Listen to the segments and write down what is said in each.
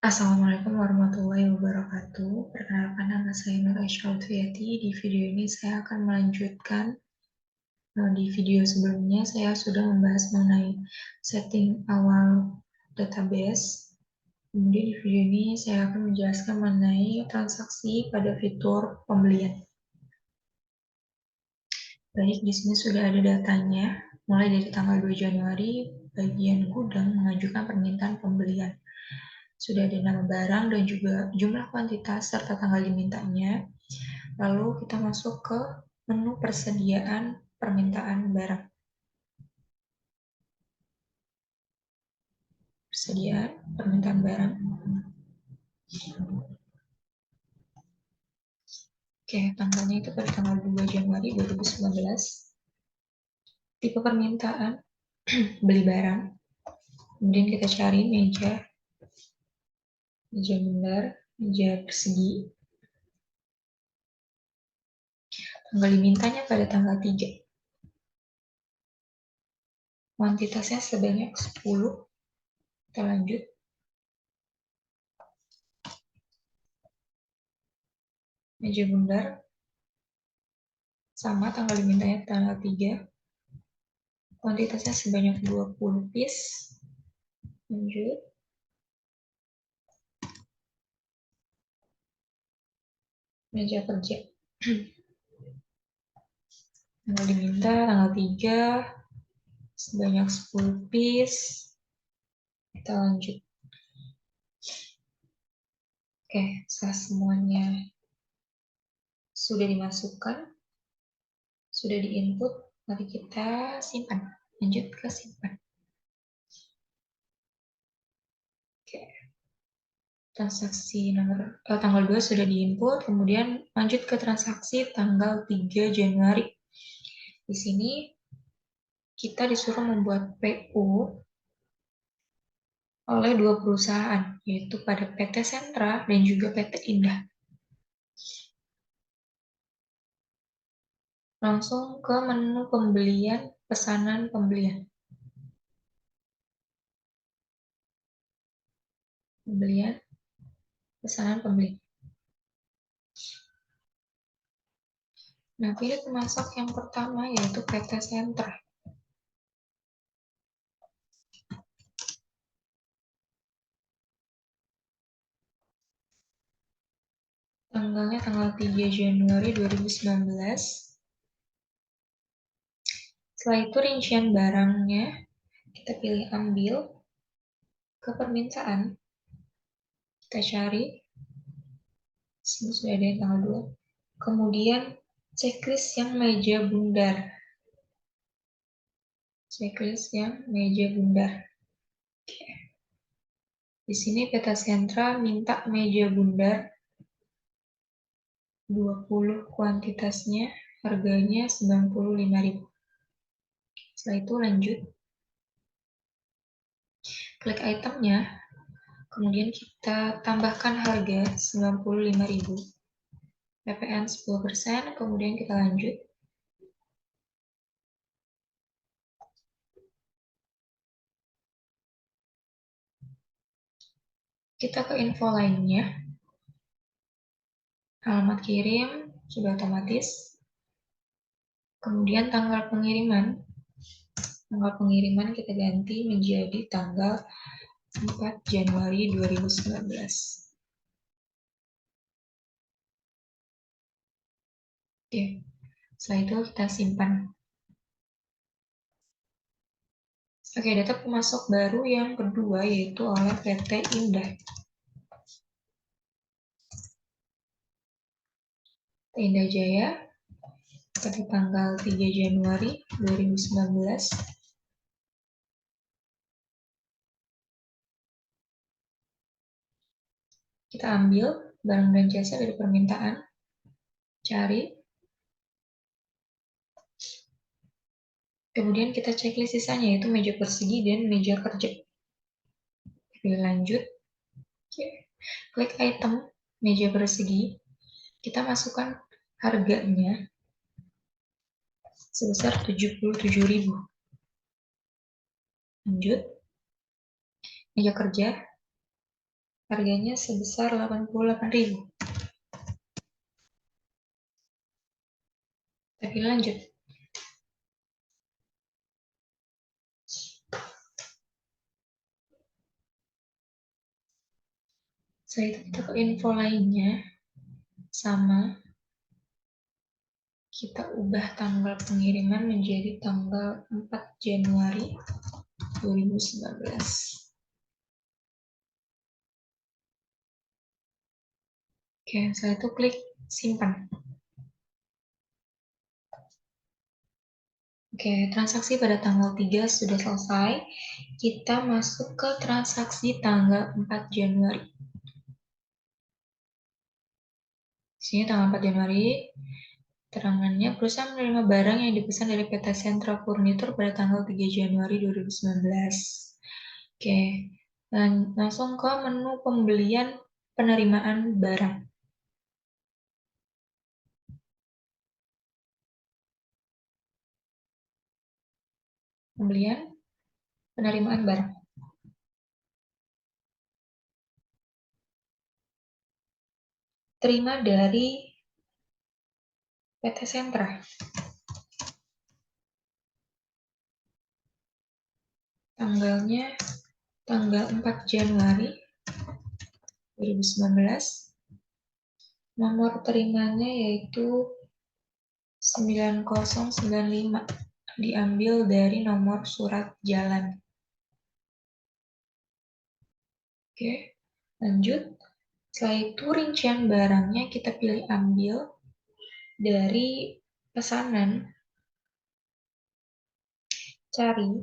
Assalamualaikum warahmatullahi wabarakatuh. Perkenalkan, nama saya Nur Aisyah Lutfiati. Di video ini saya akan melanjutkan. Di video sebelumnya saya sudah membahas mengenai setting awal database. Kemudian di video ini saya akan menjelaskan mengenai transaksi pada fitur pembelian. Baik, di sini sudah ada datanya. Mulai dari tanggal 2 Januari, bagian gudang mengajukan permintaan pembelian. Sudah ada nama barang dan juga jumlah kuantitas serta tanggal dimintanya. Lalu kita masuk ke menu persediaan permintaan barang. Persediaan permintaan barang. Oke, tanggalnya itu pada tanggal 2 Januari 2019. Tipe permintaan, beli barang. Kemudian kita cari meja bundar, meja persegi. Tanggal dimintanya pada tanggal 3. Kuantitasnya sebanyak 10. Kita lanjut. Meja bundar. Sama, tanggal dimintanya tanggal 3. Kuantitasnya sebanyak 20 piece. Lanjut. Meja kerja. Tanggal diminta tanggal 3. Sebanyak 10 piece. Kita lanjut. Oke, setelah semuanya sudah dimasukkan, sudah diinput, mari kita simpan. Lanjut ke simpan. Oke. Transaksi tanggal 2 sudah diinput, kemudian lanjut ke transaksi tanggal 3 Januari. Di sini kita disuruh membuat PO oleh dua perusahaan, yaitu pada PT Sentra dan juga PT Indah. Langsung ke menu pembelian, pesanan pembelian. Pembelian, pesanan pembelian. Nah, pilih pemasok yang pertama, yaitu PT Sentra. Tanggalnya tanggal 3 Januari 2019. Setelah itu rincian barangnya, kita pilih ambil ke permintaan. Kita cari. Sini sudah ada yang tanggal 2. Kemudian checklist yang meja bundar. Checklist yang meja bundar. Oke. Di sini PT Sentra minta meja bundar 20 kuantitasnya, harganya 95.000. Setelah itu lanjut. Klik itemnya, kemudian kita tambahkan harga 95.000. PPN 10%, kemudian kita lanjut. Kita ke info lainnya. Alamat kirim sudah otomatis. Kemudian tanggal pengiriman. Tanggal pengiriman kita ganti menjadi tanggal 4 Januari 2019. Oke, setelah itu kita simpan. Oke, data pemasok baru yang kedua yaitu oleh PT Indah. PT Indah Jaya pada tanggal 3 Januari 2019. Kita ambil barang dan jasa dari permintaan, cari, kemudian kita checklist sisanya yaitu meja persegi dan meja kerja. Pilih lanjut. Klik item meja persegi, kita masukkan harganya sebesar 77.000. Lanjut. Meja kerja Harganya sebesar 88.000. Tapi lanjut. Setelah itu kita ke info lainnya, sama. Kita ubah tanggal pengiriman menjadi tanggal 4 Januari 2019. Oke, setelah itu klik simpan. Oke, transaksi pada tanggal 3 sudah selesai. Kita masuk ke transaksi tanggal 4 Januari. Di sini tanggal 4 Januari, terangannya perusahaan menerima barang yang dipesan dari PT Sentra Furnitur pada tanggal 3 Januari 2019. Oke, dan langsung ke menu pembelian penerimaan barang. Pembelian penerimaan barang. Terima dari PT Sentra. Tanggalnya tanggal 4 Januari 2019. Nomor terimanya yaitu 9095. Diambil dari nomor surat jalan. Oke, lanjut. Setelah itu rincian barangnya kita pilih ambil dari pesanan, cari.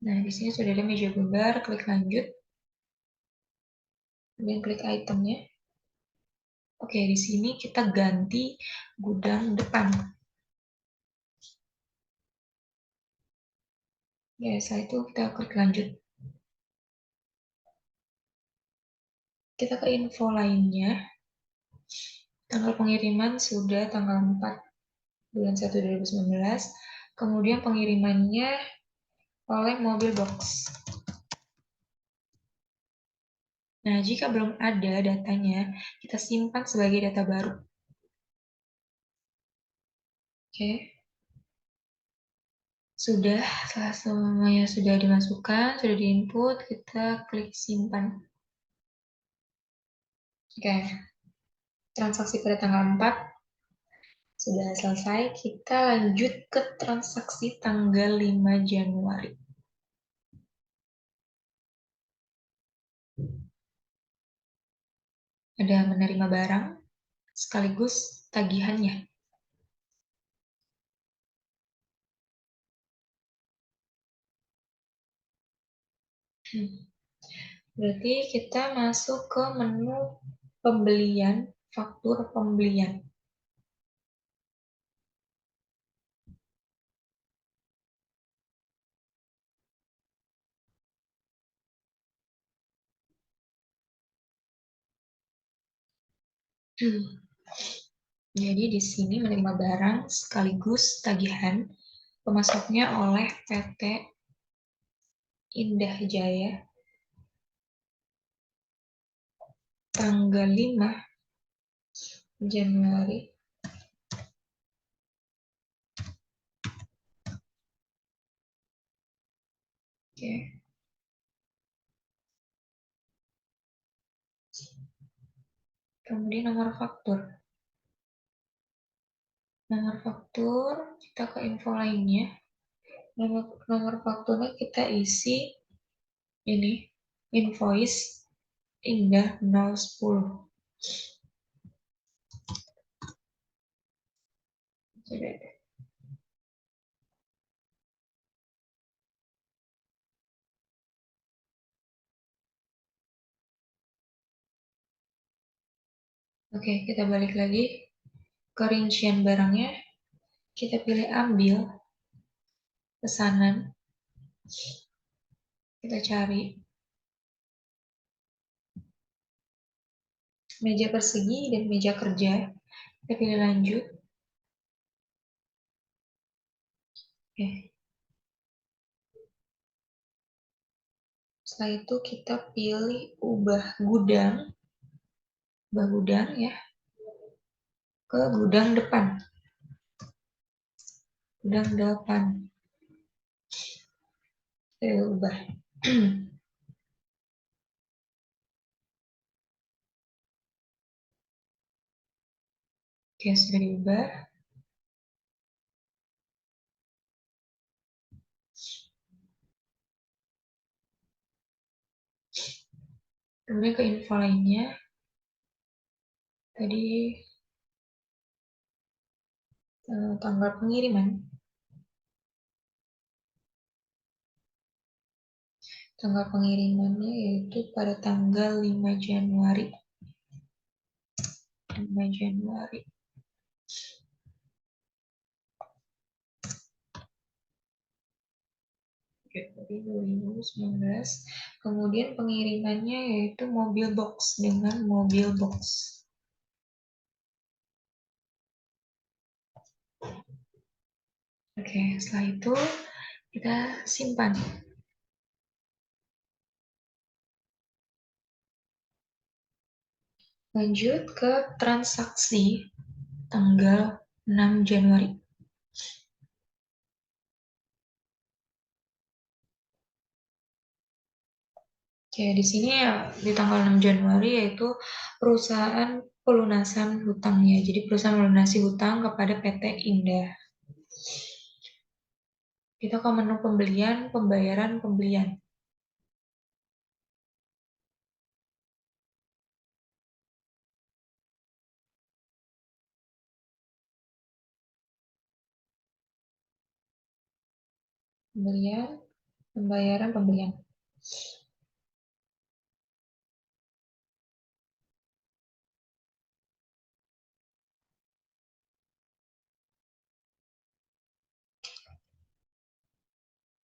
Nah, di sini sudah ada meja bundar, klik lanjut. Kemudian klik itemnya. Oke, di sini kita ganti gudang depan. Ya, setelah itu kita klik lanjut. Kita ke info lainnya. Tanggal pengiriman sudah tanggal 4 bulan 1 2019. Kemudian pengirimannya oleh mobil box. Nah, jika belum ada datanya, kita simpan sebagai data baru. Oke. Sudah, setelah semuanya sudah dimasukkan, sudah diinput, kita klik simpan. Oke. Transaksi pada tanggal 4 sudah selesai. Kita lanjut ke transaksi tanggal 5 Januari. Ada menerima barang sekaligus tagihannya. Berarti kita masuk ke menu pembelian, faktur pembelian. Jadi di sini menerima barang sekaligus tagihan, pemasoknya oleh PT Indah Jaya, tanggal 5 Januari. Oke. Kemudian nomor faktur. Nomor faktur, kita ke info lainnya. Nomor fakturnya kita isi ini, invoice Indah 010. Sudah ada. Oke, kita balik lagi ke rincian barangnya. Kita pilih ambil pesanan. Kita cari meja persegi dan meja kerja. Kita pilih lanjut. Oke. Setelah itu kita pilih ubah gudang ya, ke gudang depan. Gudang depan. Saya ubah. Oke, sudah diubah. Kemudian ke info lainnya. Tadi tanggal pengiriman. Tanggal pengirimannya yaitu pada tanggal 5 Januari. 5 Januari. Jadi 2019. Kemudian pengirimannya yaitu mobil box dengan mobil box. Oke, setelah itu kita simpan. Lanjut ke transaksi tanggal 6 Januari. Oke, di sini ya di tanggal 6 Januari yaitu perusahaan pelunasan hutangnya. Jadi perusahaan melunasi hutang kepada PT Indah. Kita ke menu pembelian, pembayaran, pembelian. Pembelian, pembayaran, pembelian.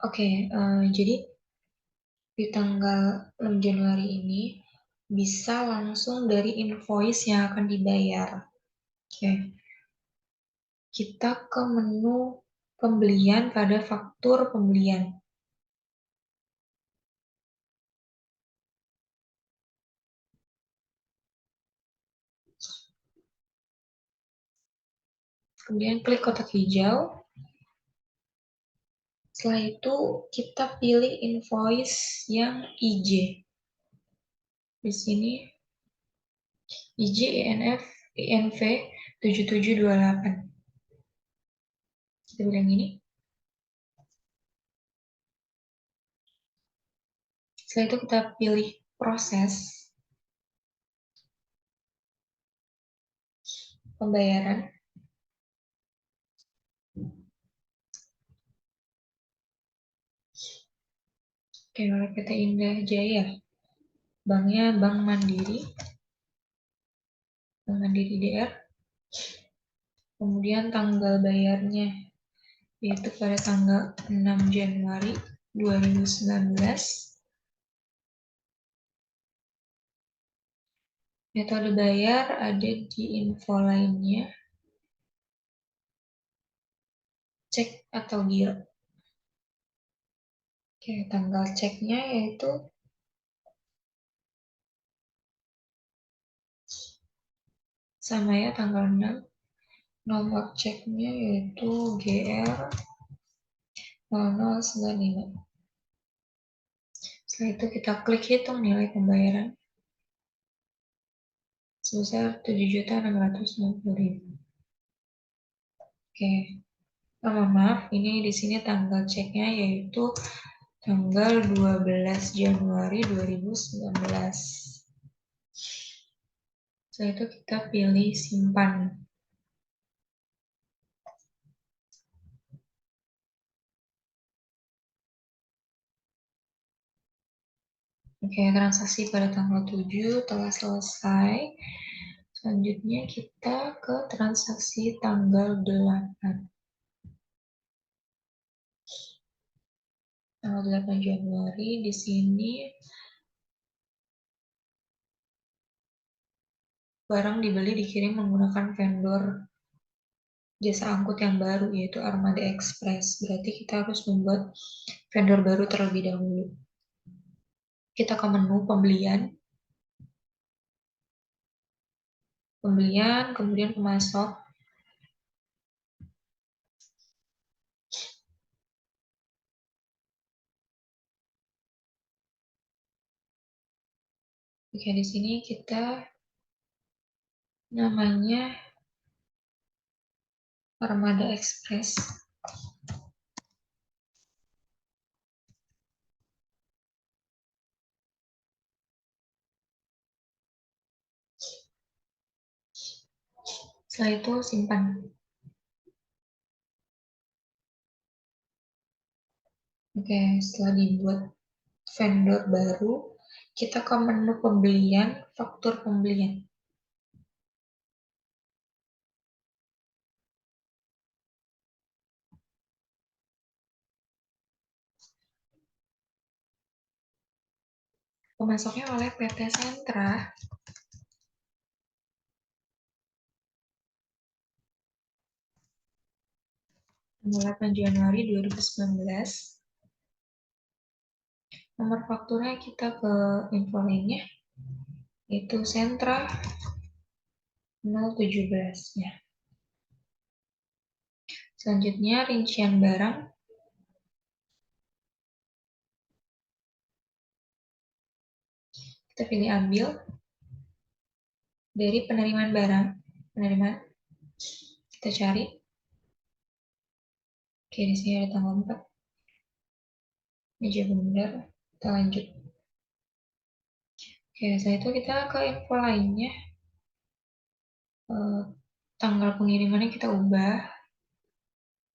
Oke, jadi di tanggal 6 Januari ini bisa langsung dari invoice yang akan dibayar. Oke, kita ke menu pembelian pada faktur pembelian. Kemudian klik kotak hijau. Setelah itu kita pilih invoice yang IJ. Di sini IJ INF INV 7728. Kita pilih yang ini. Setelah itu kita pilih proses pembayaran. Oke, oleh PT Indah Jaya. Banknya Bank Mandiri. Bank Mandiri DR. Kemudian tanggal bayarnya yaitu pada tanggal 6 Januari 2019. Metode bayar ada di info lainnya. Cek atau giro. Oke, tanggal ceknya yaitu sama ya, tanggal 6. Nomor ceknya yaitu GR 0095. Setelah itu kita klik hitung nilai pembayaran sebesar 7.660.000. Oke, maaf, ini di sini tanggal ceknya yaitu tanggal 12 Januari 2019. Setelah itu kita pilih simpan. Oke, transaksi pada tanggal 7 telah selesai. Selanjutnya kita ke transaksi tanggal 8. Tanggal 8 Januari di sini barang dibeli dikirim menggunakan vendor jasa angkut yang baru yaitu Armada Express. Berarti kita harus membuat vendor baru terlebih dahulu. kita ke menu pembelian, kemudian pemasok, oke di sini kita namanya Armada Express. Setelah itu simpan. Oke, setelah dibuat vendor baru, kita ke menu pembelian, faktur pembelian. Pemasoknya oleh PT Sentra. 8 Januari 2019. Nomor fakturnya kita ke info lainnya, yaitu Sentra 017-nya. Selanjutnya rincian barang. Kita pilih ambil dari penerimaan barang. Penerimaan. Kita cari. Oke, di sini ada tanggal 4. Meja bundar. Kita lanjut. Oke, setelah itu kita ke info lainnya. Tanggal pengirimannya kita ubah.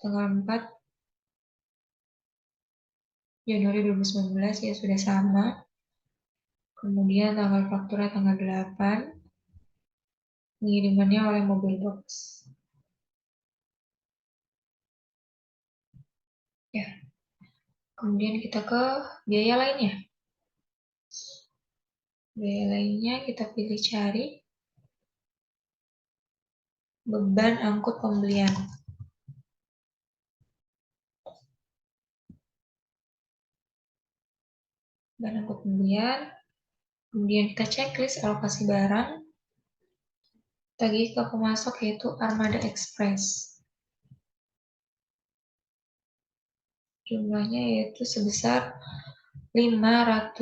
Tanggal 4 Januari 2019 ya sudah sama. Kemudian tanggal fakturnya tanggal 8. Pengirimannya oleh Mobil Box. Ya. Kemudian kita ke biaya lainnya. Biaya lainnya kita pilih cari beban angkut pembelian. Beban angkut pembelian. Kemudian kita checklist alokasi barang. Tagih ke pemasok yaitu Armada Express. Jumlahnya yaitu sebesar 500.000.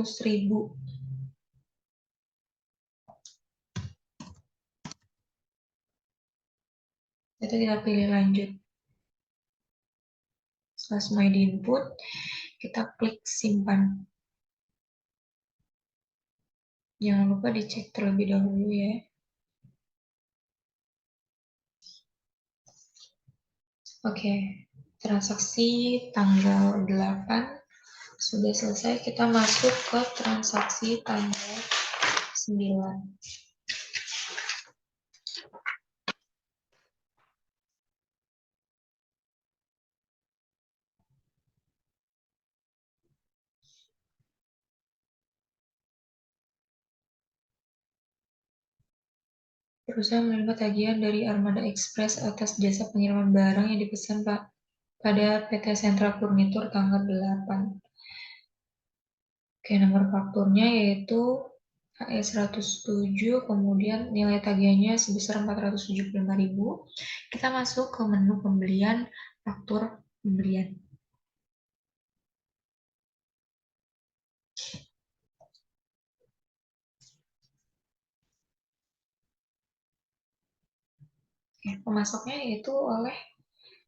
Itu kita pilih lanjut. Setelah semua di input, kita klik simpan. Jangan lupa dicek terlebih dahulu ya. Oke, transaksi tanggal 8 sudah selesai. Kita masuk ke transaksi tanggal 9. Perusahaan menerima tagihan dari Armada Express atas jasa pengiriman barang yang dipesan pada PT Sentra Furnitur tanggal 8. Oke, nomor fakturnya yaitu HE 107, kemudian nilai tagihannya sebesar 475.000. Kita masuk ke menu pembelian, faktur pembelian. Oke, pemasoknya yaitu oleh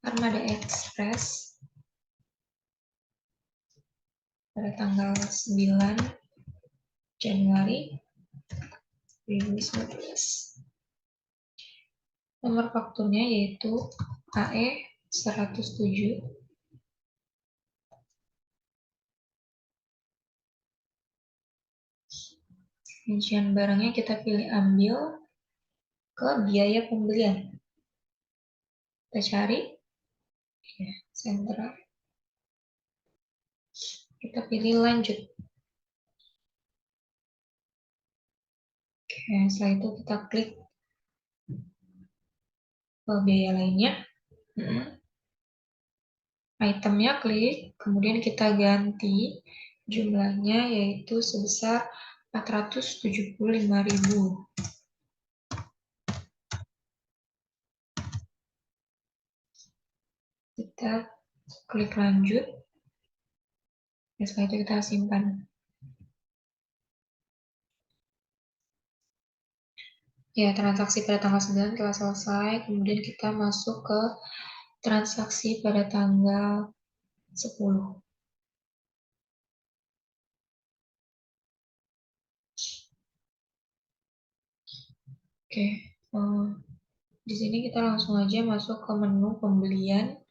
Armada Express pada tanggal 9 Januari 2019. Nomor fakturnya yaitu AE 107. Rincian barangnya kita pilih ambil ke biaya pembelian. Kita cari ya, Sentra. Kita pilih lanjut. Oke, setelah itu kita klik ke biaya lainnya. Itemnya klik, kemudian kita ganti Jumlahnya yaitu sebesar 475.000. Kita klik lanjut. Dan setelah itu kita simpan. Ya, transaksi pada tanggal 9 telah selesai. Kemudian kita masuk ke transaksi pada tanggal 10. Oke, di sini kita langsung aja masuk ke menu pembelian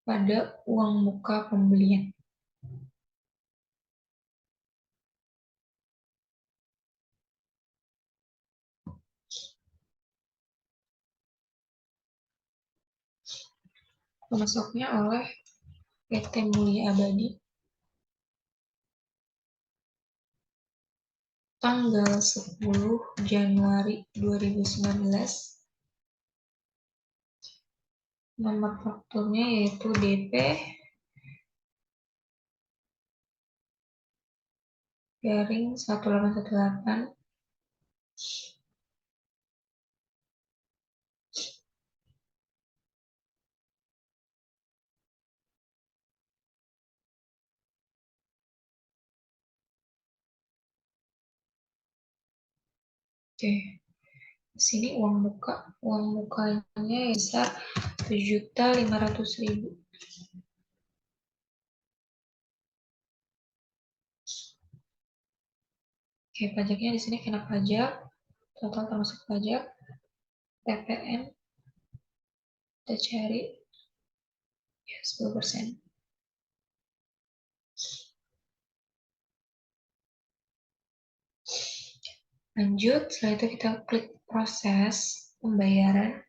pada uang muka pembelian. Masuknya oleh PT Mulia Abadi tanggal 10 Januari 2019. Nomor fakturnya yaitu DP garing 1818 Oke, di sini uang mukanya besar 7.500.000. Oke, pajaknya di sini kena pajak, total termasuk pajak, PPN, kita cari ya 10%. Lanjut, setelah itu kita klik proses pembayaran.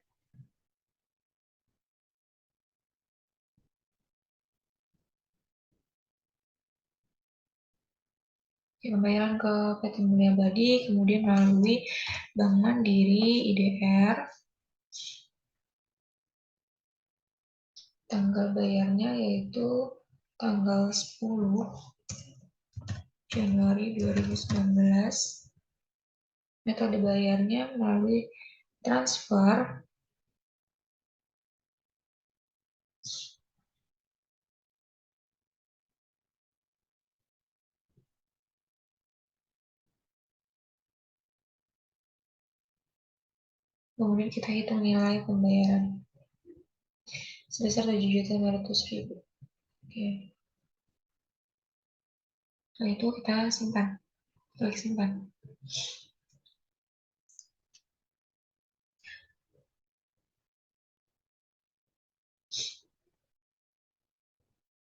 Pembayaran ke PT Mulia Abadi, kemudian melalui Bank Mandiri, IDR. Tanggal bayarnya yaitu tanggal 10 Januari 2019. Metode bayarnya melalui transfer. Kemudian kita hitung nilai pembayaran sebesar 7.500.000. Oke. Setelah itu kita simpan. Klik simpan.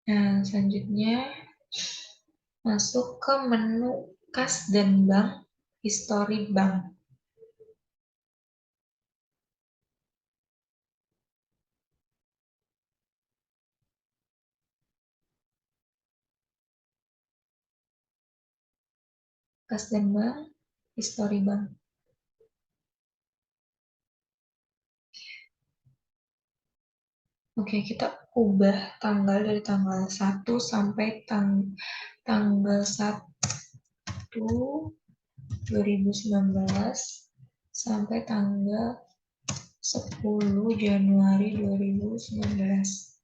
Nah, selanjutnya masuk ke menu kas dan bank, history bank. Kas dan bank, history bank. Oke, kita ubah tanggal dari tanggal 1 sampai tanggal 1 2019 sampai tanggal 10 Januari 2019.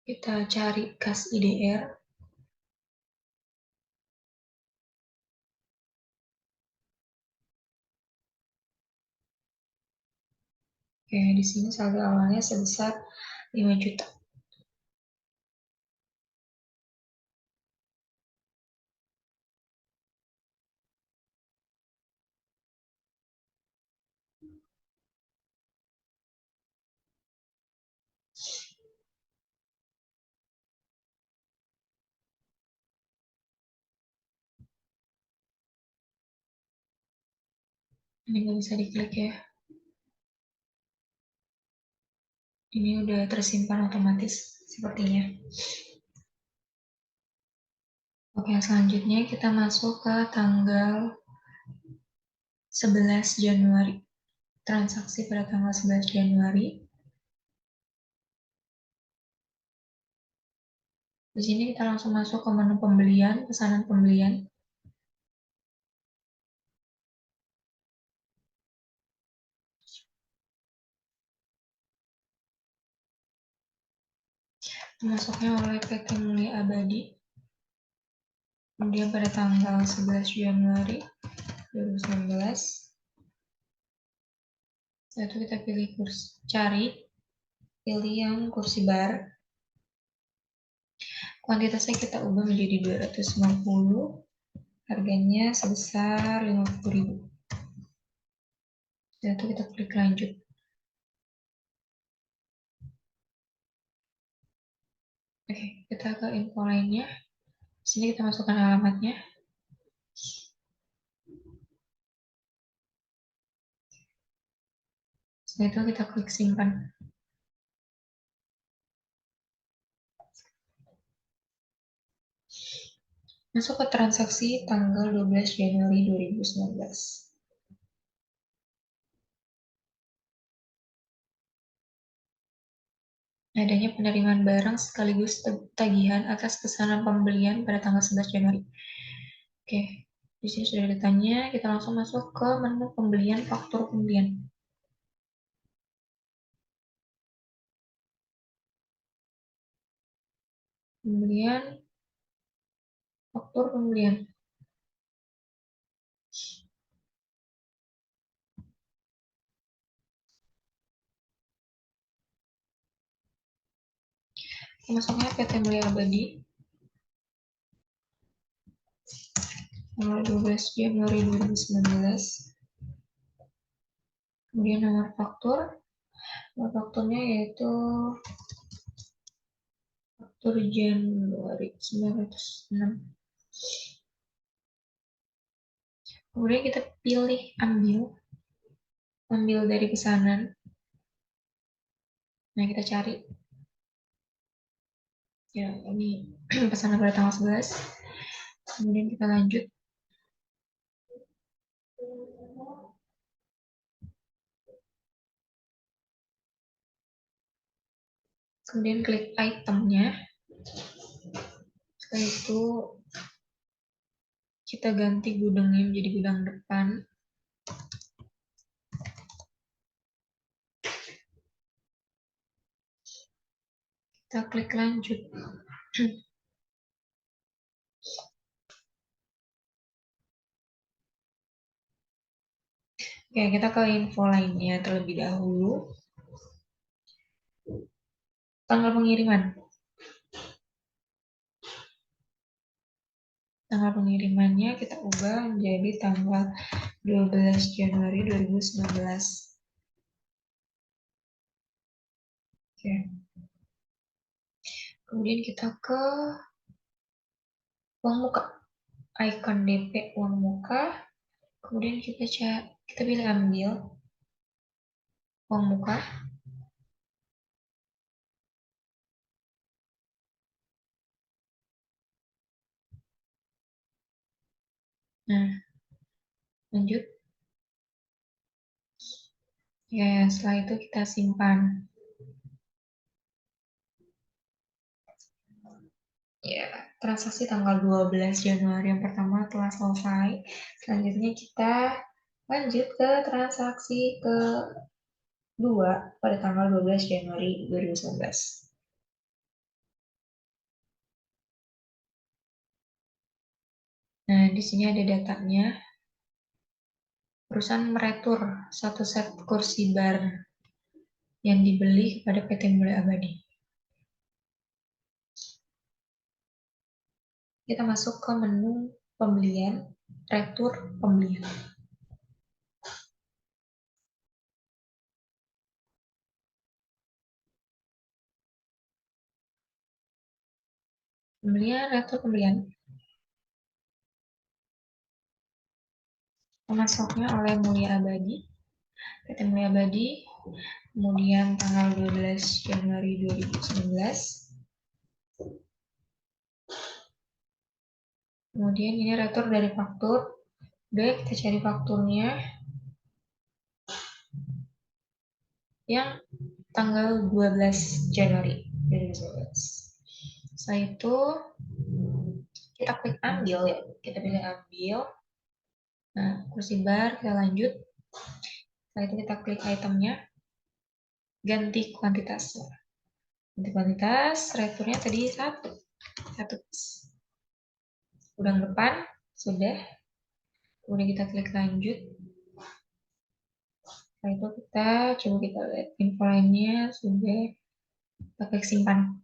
Kita cari kas IDR. Oke, di sini saldo awalnya sebesar 5 juta. Ini nggak bisa diklik ya. Ini udah tersimpan otomatis sepertinya. Oke, selanjutnya kita masuk ke tanggal 11 Januari. Transaksi pada tanggal 11 Januari. Di sini kita langsung masuk ke menu pembelian, pesanan pembelian. Masuknya oleh PT Mulia Abadi. Kemudian pada tanggal 11 Januari 2019, setelah itu kita pilih cari, pilih yang kursi bar. Kuantitasnya kita ubah menjadi 250, harganya sebesar 50.000. Setelah itu kita klik lanjut. Oke, kita ke info lainnya. Di sini kita masukkan alamatnya. Setelah itu kita klik simpan. Masuk ke transaksi tanggal 12 Januari 2019. Adanya penerimaan barang sekaligus tagihan atas pesanan pembelian pada tanggal 11 Januari. Oke, di sini sudah ada datanya. Kita langsung masuk ke menu pembelian, faktur pembelian. Pembelian, faktur pembelian. Masuknya PT Mulia Abadi. Tanggal 12 Januari 2019. Kemudian nomor faktur. Nomor fakturnya yaitu faktur Januari 906. Kemudian kita pilih ambil dari pesanan. Nah, kita cari. Ya, ini pesanan pada tanggal 11. Kemudian kita lanjut. Kemudian klik itemnya. Setelah itu kita ganti gudangnya menjadi gudang depan. Kita klik lanjut. Oke, kita ke info lainnya terlebih dahulu. Tanggal pengiriman. Tanggal pengirimannya kita ubah menjadi tanggal 12 Januari 2019. Oke. Kemudian kita ke uang muka. Icon DP uang muka. Kemudian kita pilih ambil uang muka. Nah, lanjut. Ya, setelah itu kita simpan. Ya, transaksi tanggal 12 Januari yang pertama telah selesai. Selanjutnya kita lanjut ke transaksi kedua pada tanggal 12 Januari 2019. Nah, di sini ada datanya. Perusahaan meretur satu set kursi bar yang dibeli kepada PT Mulia Abadi. Kita masuk ke menu pembelian, retur pembelian. Pembelian, retur pembelian. Pemasoknya oleh Mulia Abadi, PT Mulia Abadi, kemudian tanggal 12 Januari 2019. Kemudian ini retur dari faktur. Udah, kita cari fakturnya yang tanggal 12 Januari 2019. Setelah itu kita klik ambil ya, kita pilih ambil. Nah, kursi bar, kita lanjut. Setelah itu kita klik itemnya, ganti kuantitasnya. Ganti kuantitas, returnya tadi satu piece. Udang depan, sudah. Kemudian kita klik lanjut. Setelah itu coba kita lihat info lainnya, sudah. Kita klik simpan.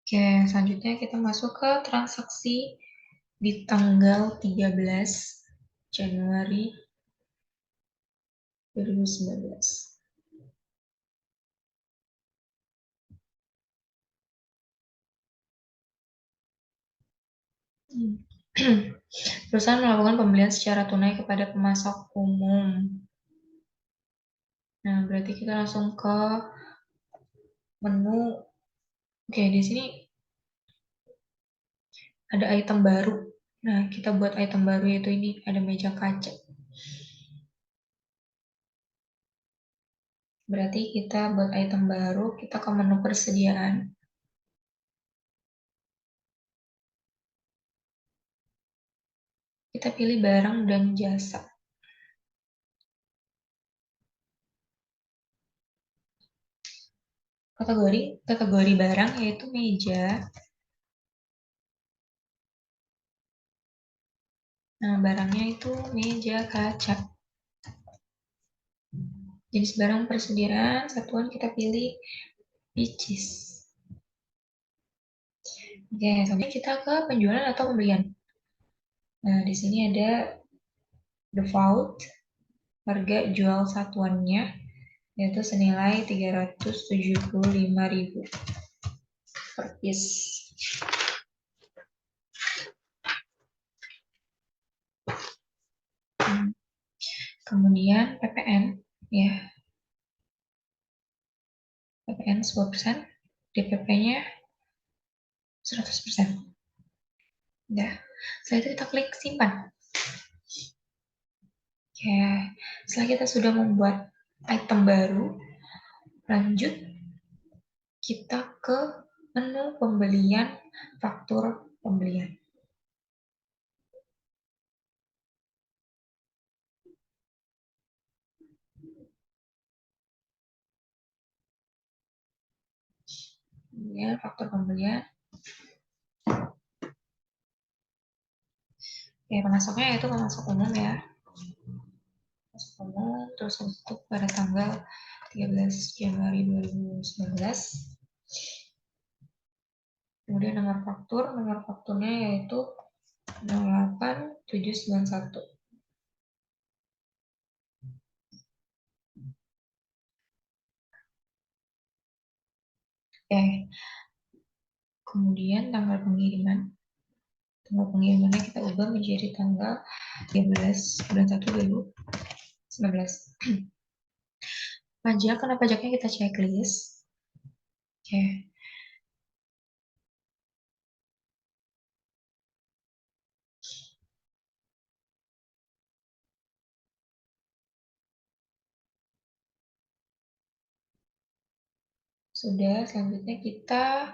Oke, selanjutnya kita masuk ke transaksi di tanggal 13 Januari 2019. Perusahaan melakukan pembelian secara tunai kepada pemasok umum. Nah, berarti kita langsung ke menu. Oke, di sini ada item baru. Nah, kita buat item baru yaitu ini, ada meja kaca. Berarti kita buat item baru, kita ke menu persediaan. Kita pilih barang dan jasa. Kategori barang yaitu meja. Nah, barangnya itu meja kaca. Jenis barang persediaan, satuan kita pilih pieces. Oke, selanjutnya kita ke penjualan atau pembelian. Nah, di sini ada default, harga jual satuannya, yaitu senilai 375.000 per piece. Kemudian PPN, ya. PPN 10%, DPP-nya 100%. Udah, setelah itu kita klik simpan. Oke, setelah kita sudah membuat item baru, lanjut kita ke menu pembelian, faktur pembelian. Kemudian faktur pembelian. Oke, pemasoknya itu pemasok umum ya. Pemasok umum, terus untuk pada tanggal 13 Januari 2019. Kemudian nomor fakturnya yaitu 08791. Oke. Kemudian tanggal pengirimannya kita ubah menjadi tanggal 13 bulan 1 2019. Pajak, karena pajaknya kita checklist. Oke. Sudah, selanjutnya kita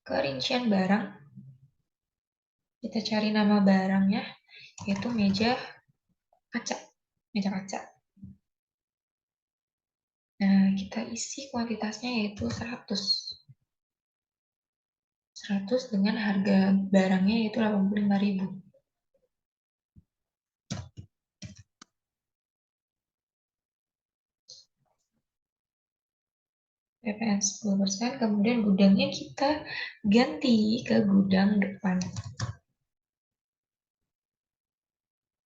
ke rincian barang. Kita cari nama barangnya, yaitu meja kaca. Nah, kita isi kuantitasnya yaitu 100. 100 dengan harga barangnya yaitu 85.000. PPN 10%, kemudian gudangnya kita ganti ke gudang depan.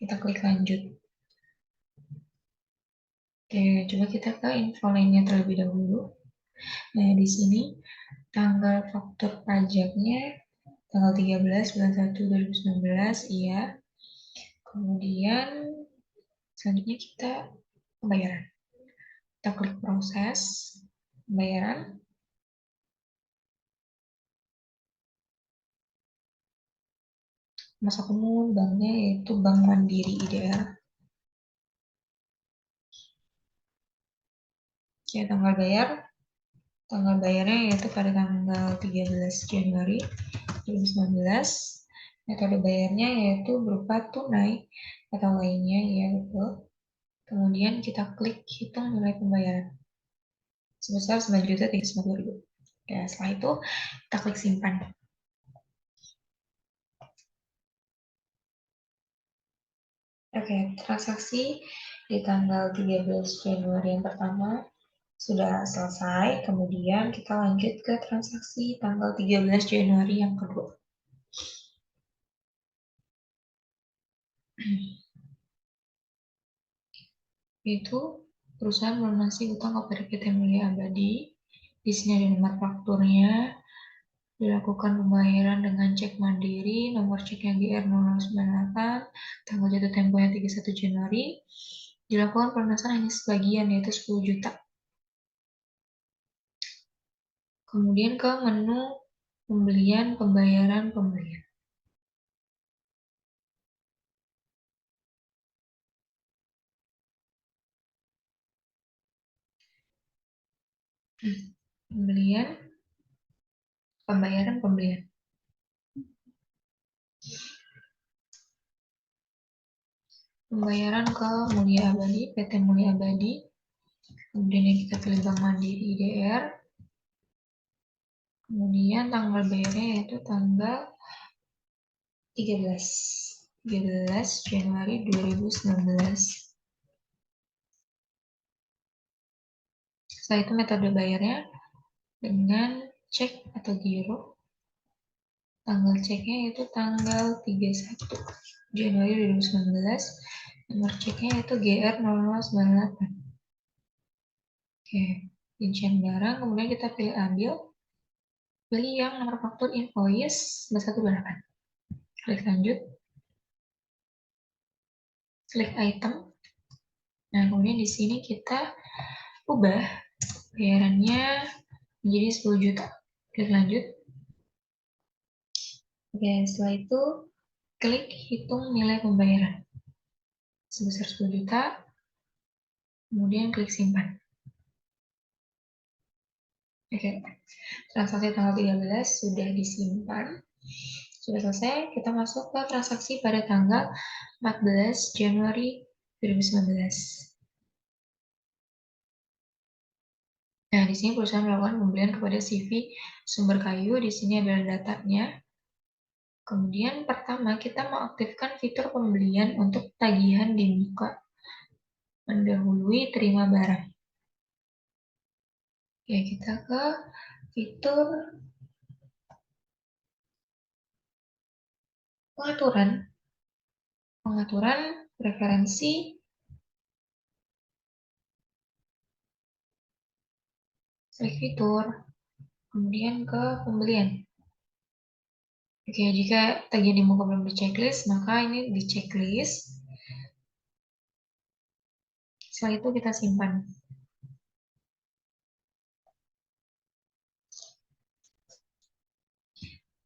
Kita klik lanjut. Oke, coba kita ke info lainnya terlebih dahulu. Nah, di sini tanggal faktur pajaknya tanggal 13 bulan 1 2019, iya. Kemudian selanjutnya kita pembayaran. Kita klik proses pembayaran. Masuk umum banknya yaitu Bank Mandiri IDR. Oke, tanggal bayarnya yaitu pada tanggal 13 Januari 2019. Metode bayarnya yaitu berupa tunai atau lainnya, ya betul. Kemudian kita klik hitung nilai pembayaran sebesar 9.390.000. Ya, setelah itu kita klik simpan. Oke, transaksi di tanggal 13 Januari yang pertama sudah selesai. Kemudian kita lanjut ke transaksi tanggal 13 Januari yang kedua. Itu perusahaan melunasi utang kepada PT Mulia Abadi. Di sini ada nomor fakturnya. Dilakukan pembayaran dengan cek mandiri, nomor ceknya GR0098, tanggal jatuh temponya 31 Januari. Dilakukan pelunasan hanya sebagian, yaitu 10 juta. Kemudian ke menu pembelian, pembayaran. Pembelian, pembayaran. Pembayaran ke Mulia Abadi, PT Mulia Abadi. Kemudian yang kita pilih Bank Mandiri IDR. Kemudian tanggal bayarnya yaitu tanggal 13 Januari 2019. Setelah itu metode bayarnya dengan cek atau giro. Tanggal ceknya itu tanggal 31 Januari 2019. Nomor ceknya itu GR0098. Oke, rincian barang. Kemudian kita pilih ambil. Pilih yang nomor faktur invoice 9128. Klik lanjut. Klik item. Nah, kemudian di sini kita ubah bayarannya menjadi 10 juta. Klik lanjut. Oke, setelah itu klik hitung nilai pembayaran sebesar 10 juta. Kemudian klik simpan. Oke, transaksi tanggal 13 sudah disimpan. Sudah selesai, kita masuk ke transaksi pada tanggal 14 Januari 2019. Nah, di sini perusahaan melakukan pembelian kepada CV Sumber Kayu. Di sini adalah datanya. Kemudian pertama kita mengaktifkan fitur pembelian untuk tagihan di muka mendahului terima barang. Ya, kita ke fitur pengaturan preferensi, klik fitur, kemudian ke pembelian. Oke, jika tagihan di muka belum di checklist, maka ini di checklist. Setelah itu kita simpan.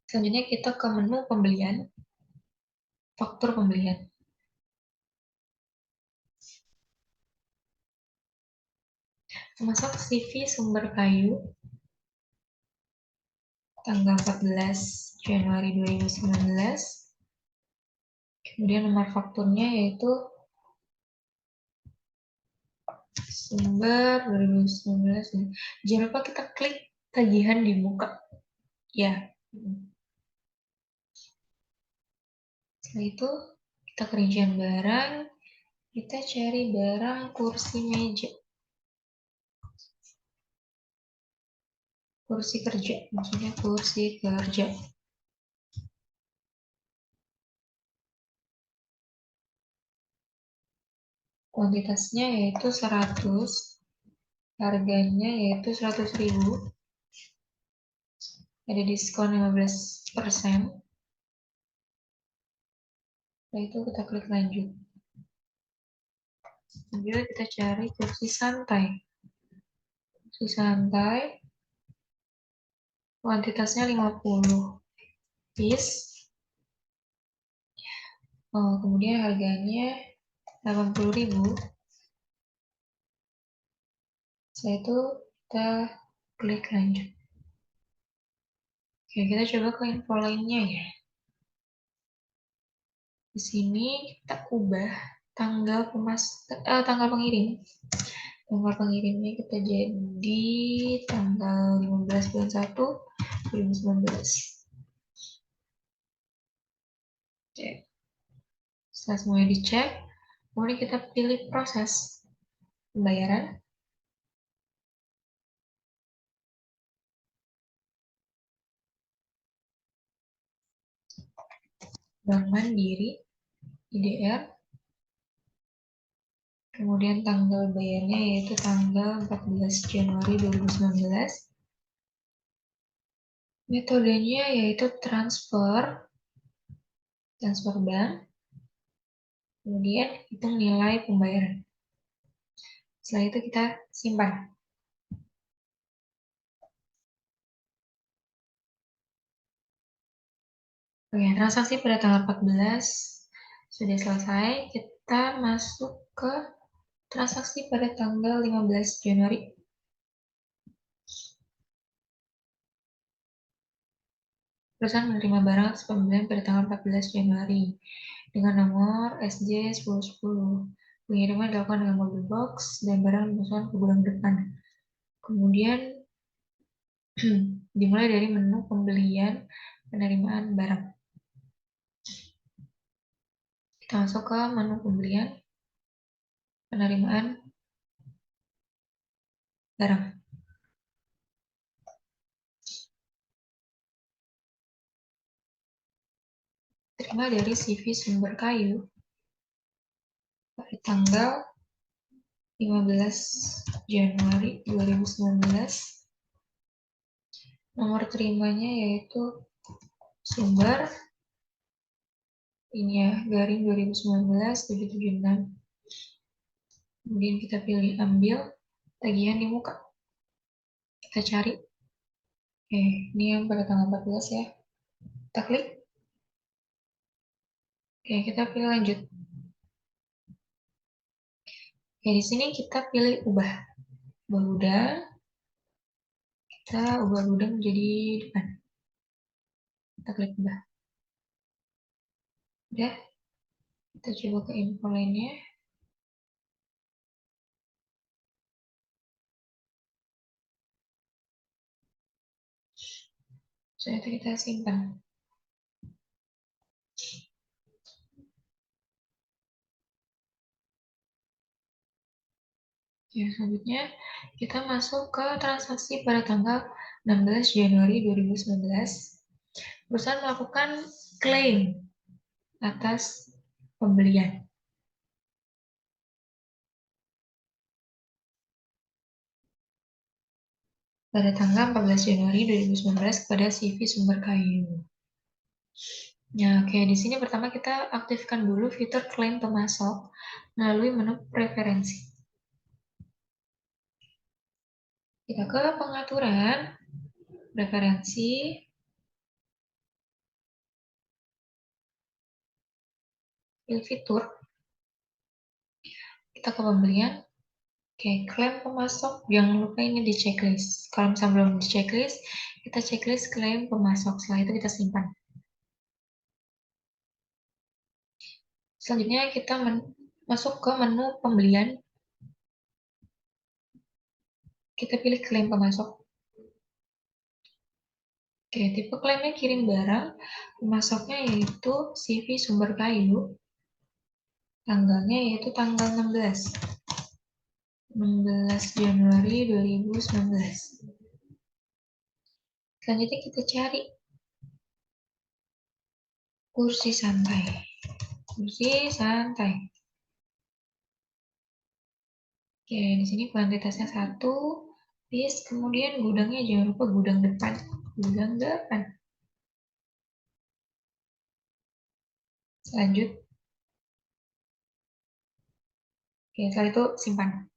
Selanjutnya kita ke menu pembelian, faktur pembelian. Masuk CV Sumber Kayu, tanggal 14 Januari 2019. Kemudian nomor fakturnya yaitu Sumber 2019. Jangan lupa kita klik tagihan di muka. Ya. Setelah itu kita ke rincian barang. Kita cari barang kursi meja. Kursi kerja, maksudnya kursi kerja. Kuantitasnya yaitu 100, harganya yaitu 100.000. ada diskon 15%. Setelah itu kita klik lanjut. Kemudian kita cari kursi santai. Kursi santai, kuantitasnya 50 piece. Kemudian harganya 80.000. Setelah itu kita klik lanjut. Oke, kita coba ke info lainnya ya. Di sini kita ubah tanggal pengirim. Tanggal pengirimnya kita jadi tanggal 15 bulan 1 2019. Oke. Setelah semuanya dicek, kemudian kita pilih proses pembayaran. Bank Mandiri, IDR. Kemudian tanggal bayarnya yaitu tanggal 14 Januari 2019. Metodenya yaitu transfer bank. Kemudian hitung nilai pembayaran. Setelah itu kita simpan. Oke, transaksi pada tanggal 14 sudah selesai. Kita masuk ke transaksi pada tanggal 15 Januari. Perusahaan menerima barang atas pembelian pada tanggal 14 Januari dengan nomor SJ1010. Pengiriman dilakukan dengan mobil box dan barang dimasukkan ke gudang depan. Kemudian dimulai dari menu pembelian penerimaan barang. Kita masuk ke menu pembelian penerimaan barang. Terima dari CV Sumber Kayu pada tanggal 15 Januari 2019. Nomor terimanya yaitu sumber ini ya, garing 2019-776. Kemudian kita pilih ambil tagihan di muka. Kita cari. Oke, ini yang pada tanggal 14 ya. Kita klik. Oke, kita pilih lanjut. Oke, di sini kita pilih ubah gudang. Kita ubah gudang menjadi depan. Kita klik ubah. Udah. Kita coba ke info lainnya. Setelah itu kita simpan. Ya, selanjutnya kita masuk ke transaksi pada tanggal 16 Januari 2019. Perusahaan melakukan klaim atas pembelian. Pada tanggal 14 Januari 2019 kepada CV Sumber Kayu. Nah, oke, di sini pertama kita aktifkan dulu fitur klaim pemasok melalui menu preferensi. Kita ke pengaturan, preferensi, pilih fitur, kita ke pembelian. Oke, klaim pemasok, jangan lupa ini di checklist. Kalau misalnya belum di checklist, kita checklist klaim pemasok. Setelah itu kita simpan. Selanjutnya kita masuk ke menu pembelian. Kita pilih klaim pemasok. Oke, tipe klaimnya kirim barang. Pemasoknya yaitu CV Sumber Kayu. Tanggalnya yaitu tanggal 16 Januari 2019. Selanjutnya kita cari kursi santai. Kursi santai. Oke, di sini kuantitasnya 1 piece, kemudian gudangnya jangan lupa gudang depan. Bilang 8. Lanjut. Oke, setelah itu simpan.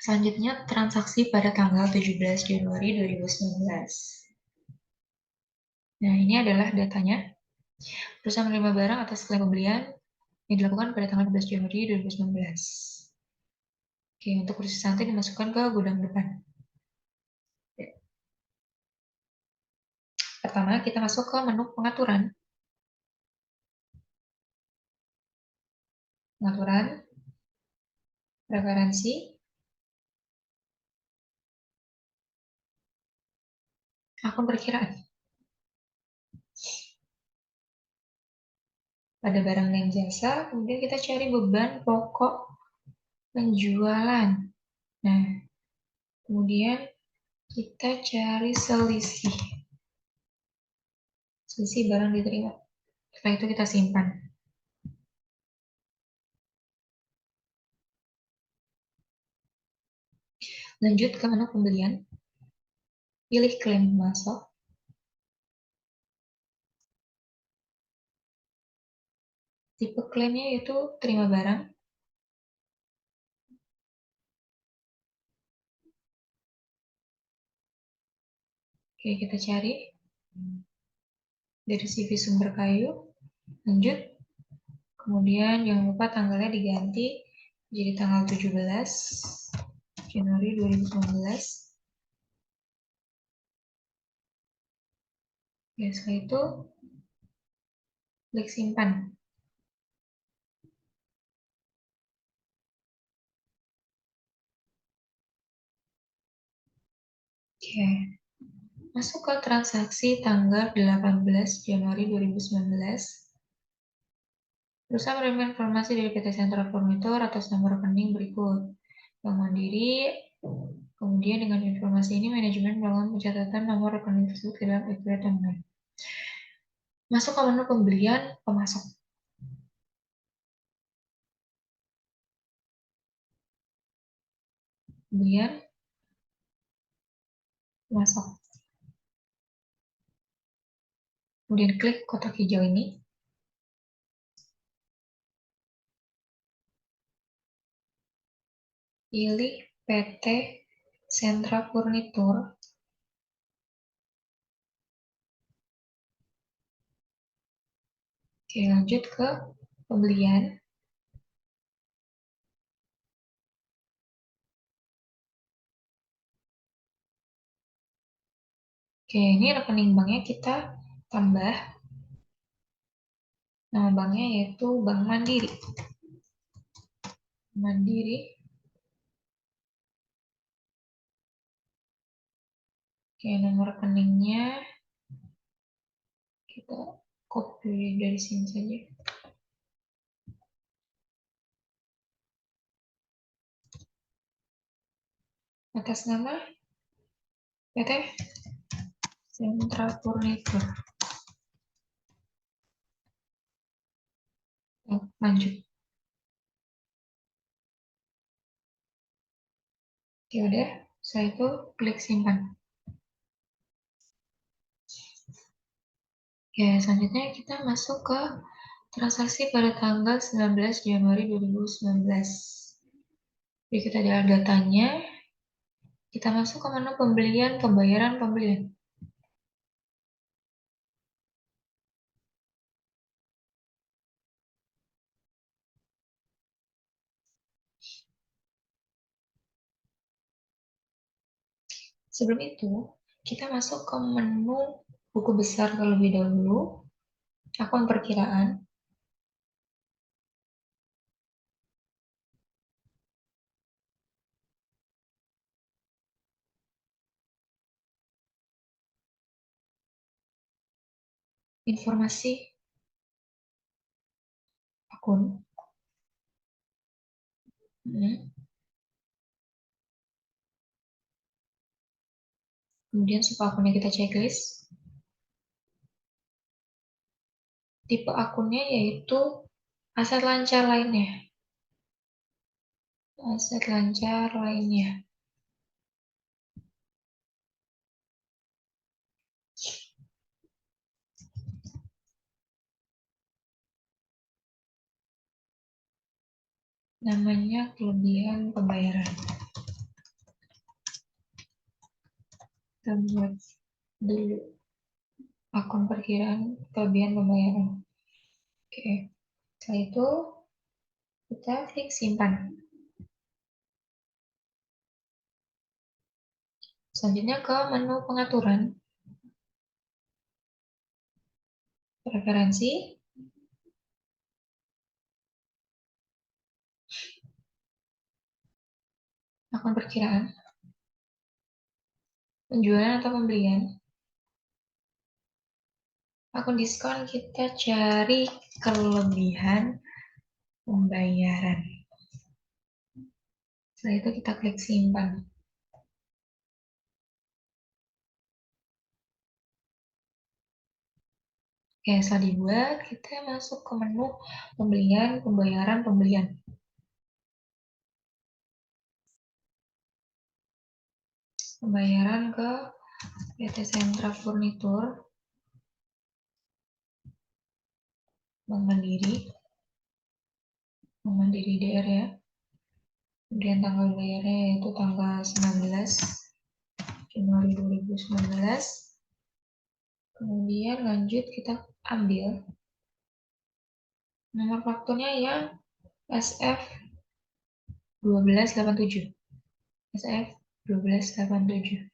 Selanjutnya, transaksi pada tanggal 17 Januari 2019. Nah, ini adalah datanya. Perusahaan menerima barang atas klaim pembelian yang dilakukan pada tanggal 12 Januari 2019. Oke, untuk kursi santai dimasukkan ke gudang depan. Pertama, kita masuk ke menu pengaturan. Pengaturan, preferensi, akun perkiraan. Pada barang dan jasa, kemudian kita cari beban pokok penjualan. Nah, kemudian kita cari selisih. Selisih barang diterima. Setelah itu kita simpan. Lanjut ke menu pembelian. Pilih klaim masuk. Tipe klaimnya yaitu terima barang. Oke, kita cari dari CV sumber kayu. Lanjut. Kemudian jangan lupa tanggalnya diganti jadi tanggal 17 Januari 2019. Ya, setelah itu klik simpan. Oke. Masuk ke transaksi tanggal 18 Januari 2019. Perusahaan menerima informasi dari PT Sentra Furnitur atas nomor rekening berikut. Bank Mandiri, kemudian dengan informasi ini manajemen melakukan pencatatan nomor rekening tersebut ke dalam Excel template. Masuk ke menu pembelian, pemasok. Kemudian, pemasok. Kemudian klik kotak hijau ini. Pilih PT Sentra Furnitur. Oke, lanjut ke pembelian. Oke, ini rekening banknya kita tambah. Nama banknya yaitu Bank Mandiri. Mandiri. Oke, nomor rekeningnya kita copy dari sini saja. Atas nama PT Sentra Furnitur. Lanjut. Ya udah, setelah itu klik simpan. Ya, selanjutnya kita masuk ke transaksi pada tanggal 19 Januari 2019. Jadi kita lihat datanya, kita masuk ke menu pembelian, pembayaran, pembelian. Sebelum itu, kita masuk ke menu buku besar terlebih dahulu, akun perkiraan. Informasi akun. Kemudian sub akunnya kita checklist. Tipe akunnya yaitu aset lancar lainnya. Aset lancar lainnya. namanya kelebihan pembayaran. Kita buat dulu akun perkiraan kelebihan pembayaran. Oke, setelah itu kita klik simpan. Selanjutnya ke menu pengaturan, preferensi, akun perkiraan, penjualan atau pembelian, akun diskon kita cari kelebihan pembayaran. Setelah itu kita klik simpan. Oke, setelah dibuat, kita masuk ke menu pembelian, pembayaran, pembelian. Pembayaran ke PT Sentra Furnitur, Bank Mandiri, Bank Mandiri DR ya. Kemudian tanggal bayarnya yaitu tanggal 19 Januari 2019. Kemudian lanjut kita ambil nomor fakturnya yang SF1287. SF1287.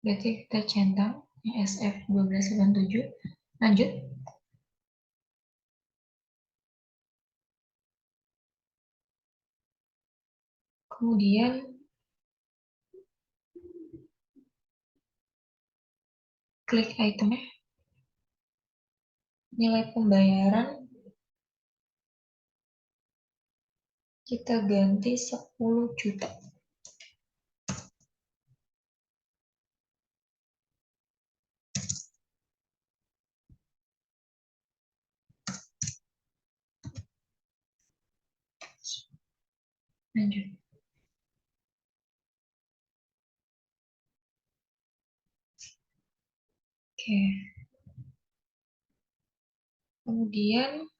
Berarti kita centang yang SF1287. Lanjut. Kemudian klik itemnya. Nilai pembayaran kita ganti 10 juta. Lanjut. Oke. Kemudian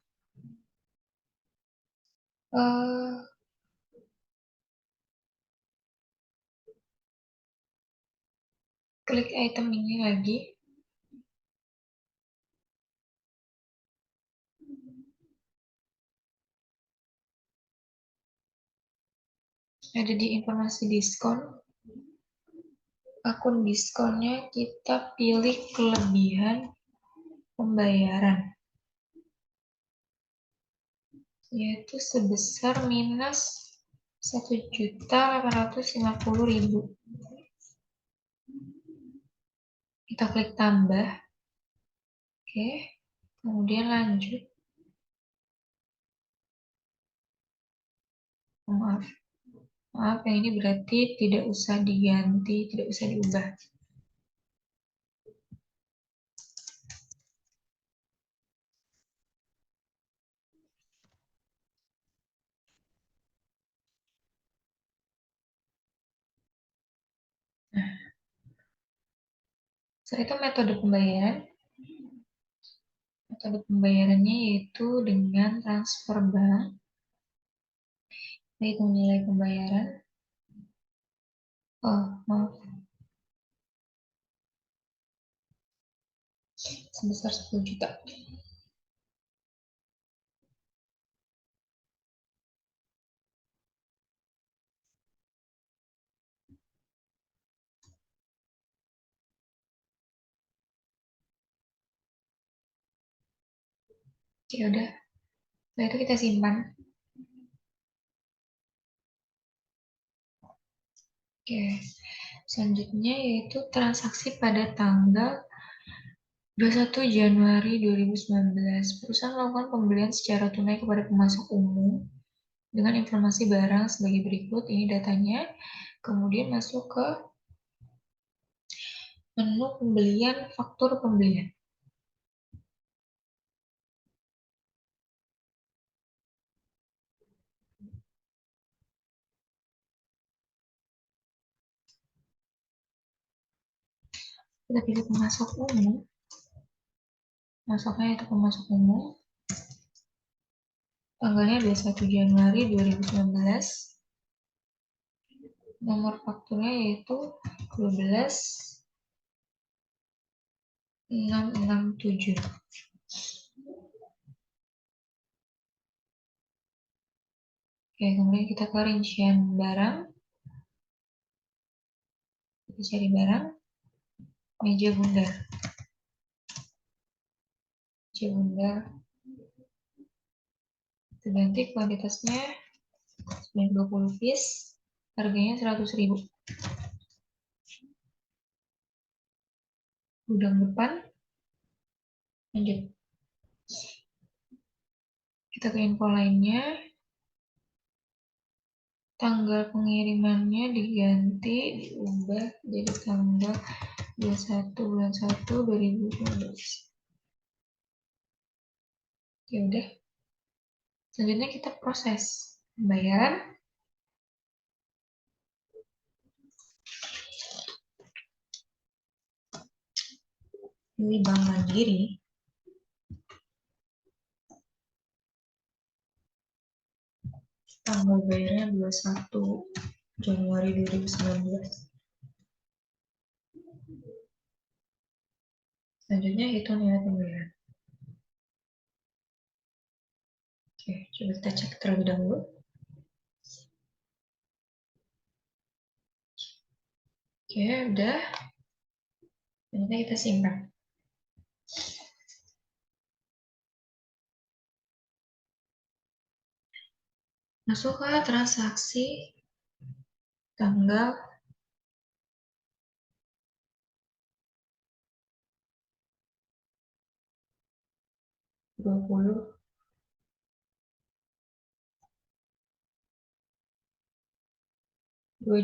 klik item ini lagi. Ada di informasi diskon. Akun diskonnya kita pilih kelebihan pembayaran, yaitu sebesar minus 1.850.000. Kita klik tambah. Oke. Kemudian lanjut. Maaf, yang ini berarti tidak usah diganti, tidak usah diubah. Nah, setelah itu metode pembayaran. Metode pembayarannya yaitu dengan transfer bank. Kita hitung nilai pembayaran. Oh, maaf. Sebesar 10 juta. Oke, udah. Setelah itu kita simpan. Oke. Selanjutnya yaitu transaksi pada tanggal 21 Januari 2019. Perusahaan melakukan pembelian secara tunai kepada pemasok umum dengan informasi barang sebagai berikut. Ini datanya. Kemudian masuk ke menu pembelian, faktur pembelian. Kita pilih pemasok umum. Masuknya itu pemasok umum. Tanggalnya 21 Januari 2019. Nomor fakturnya yaitu 12667. Oke, kemudian kita ke rincian barang. Kita cari barang, meja bundar. Meja bundar. Kita ganti kuantitasnya 20 piece. Harganya 100.000. Gudang depan. Lanjut. Kita ke info lainnya. Tanggal pengirimannya diganti, diubah jadi tanggal 21 bulan 1 2012. Ya udah. Selanjutnya kita proses pembayaran. Ini Bank Mandiri. Tanggal bayarnya 21 Januari 2019. Selanjutnya hitung nilai pembayaran. Oke, coba kita cek terlebih dahulu. Oke, udah. Selanjutnya kita simpan. Masuk ke transaksi tanggal 22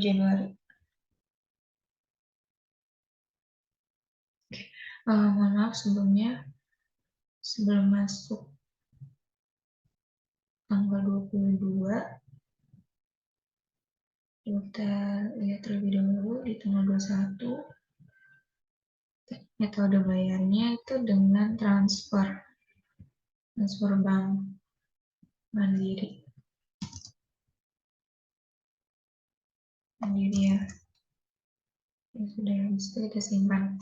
Januari. Mohon maaf sebelumnya, sebelum masuk tanggal 22, kita lihat terlebih dahulu di tanggal 21, metode bayarnya itu dengan transfer bank mandiri. Mandiri ya. Ya sudah, habis itu kita simpan.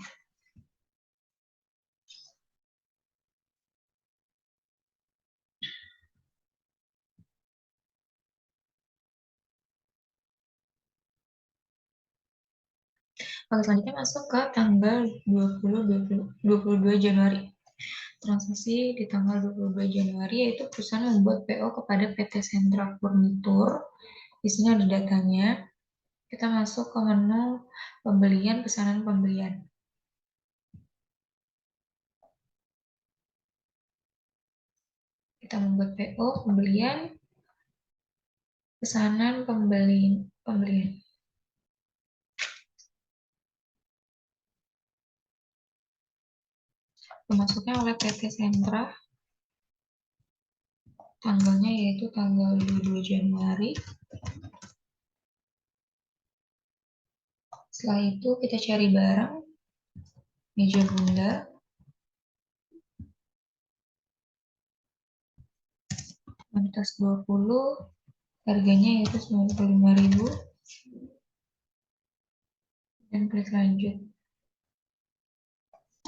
Oke, selanjutnya masuk ke tanggal 22 Januari. Transaksi di tanggal 22 Januari yaitu perusahaan membuat PO kepada PT Sentra Furnitur. Di sini ada datanya. Kita masuk ke menu pembelian, pesanan pembelian. Kita membuat PO pembelian, pesanan pembelian. Dimasuknya oleh PT Sentra. Tanggalnya yaitu tanggal 22 Januari. Setelah itu kita cari barang, meja bundar. Kuantitas 20, harganya yaitu 95.000. Dan klik lanjut.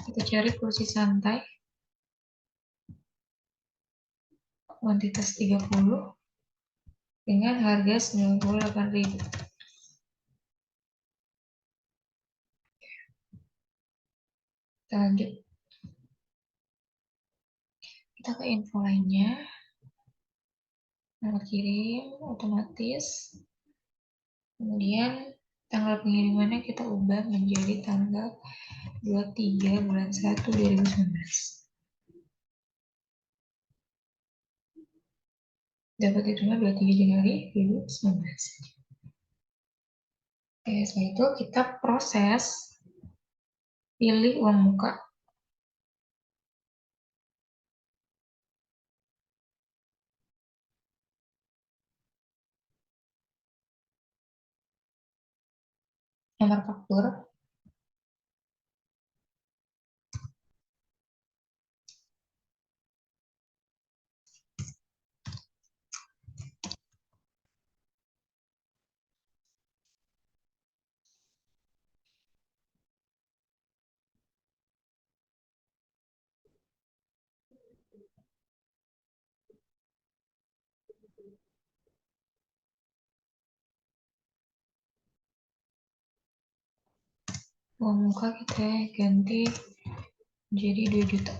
Kita cari kursi santai. Kuantitas 30 dengan harga 98.000. Kita lanjut. Kita ke info lainnya. Nomor kirim otomatis. Kemudian tanggal pengirimannya kita ubah menjadi tanggal 23 bulan 1 2019. Dapat hitungnya 23 Januari 2019. Oke, setelah itu kita proses pilih uang muka. Nomor faktur. Uang muka kita ganti jadi 2 juta.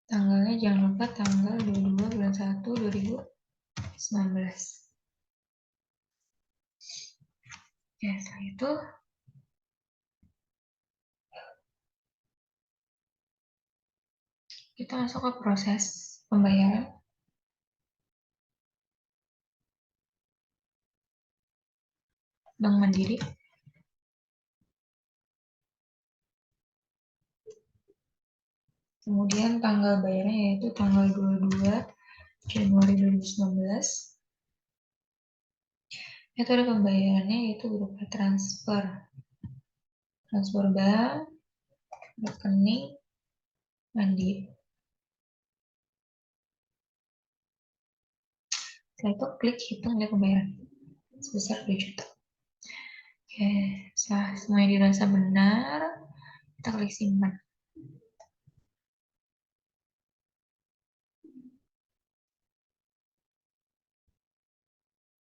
Tanggalnya jangan lupa tanggal 22 bulan 1 2019. Ya, setelah itu kita masuk ke proses pembayaran. Bank Mandiri. Kemudian tanggal bayarnya yaitu tanggal 22 Januari 2019. Metode pembayarannya yaitu berupa transfer. Transfer bank, rekening, mandiri. Setelah itu klik hitung nilai pembayaran sebesar 2 juta. Oke, setelah semuanya dirasa benar, kita klik simpan.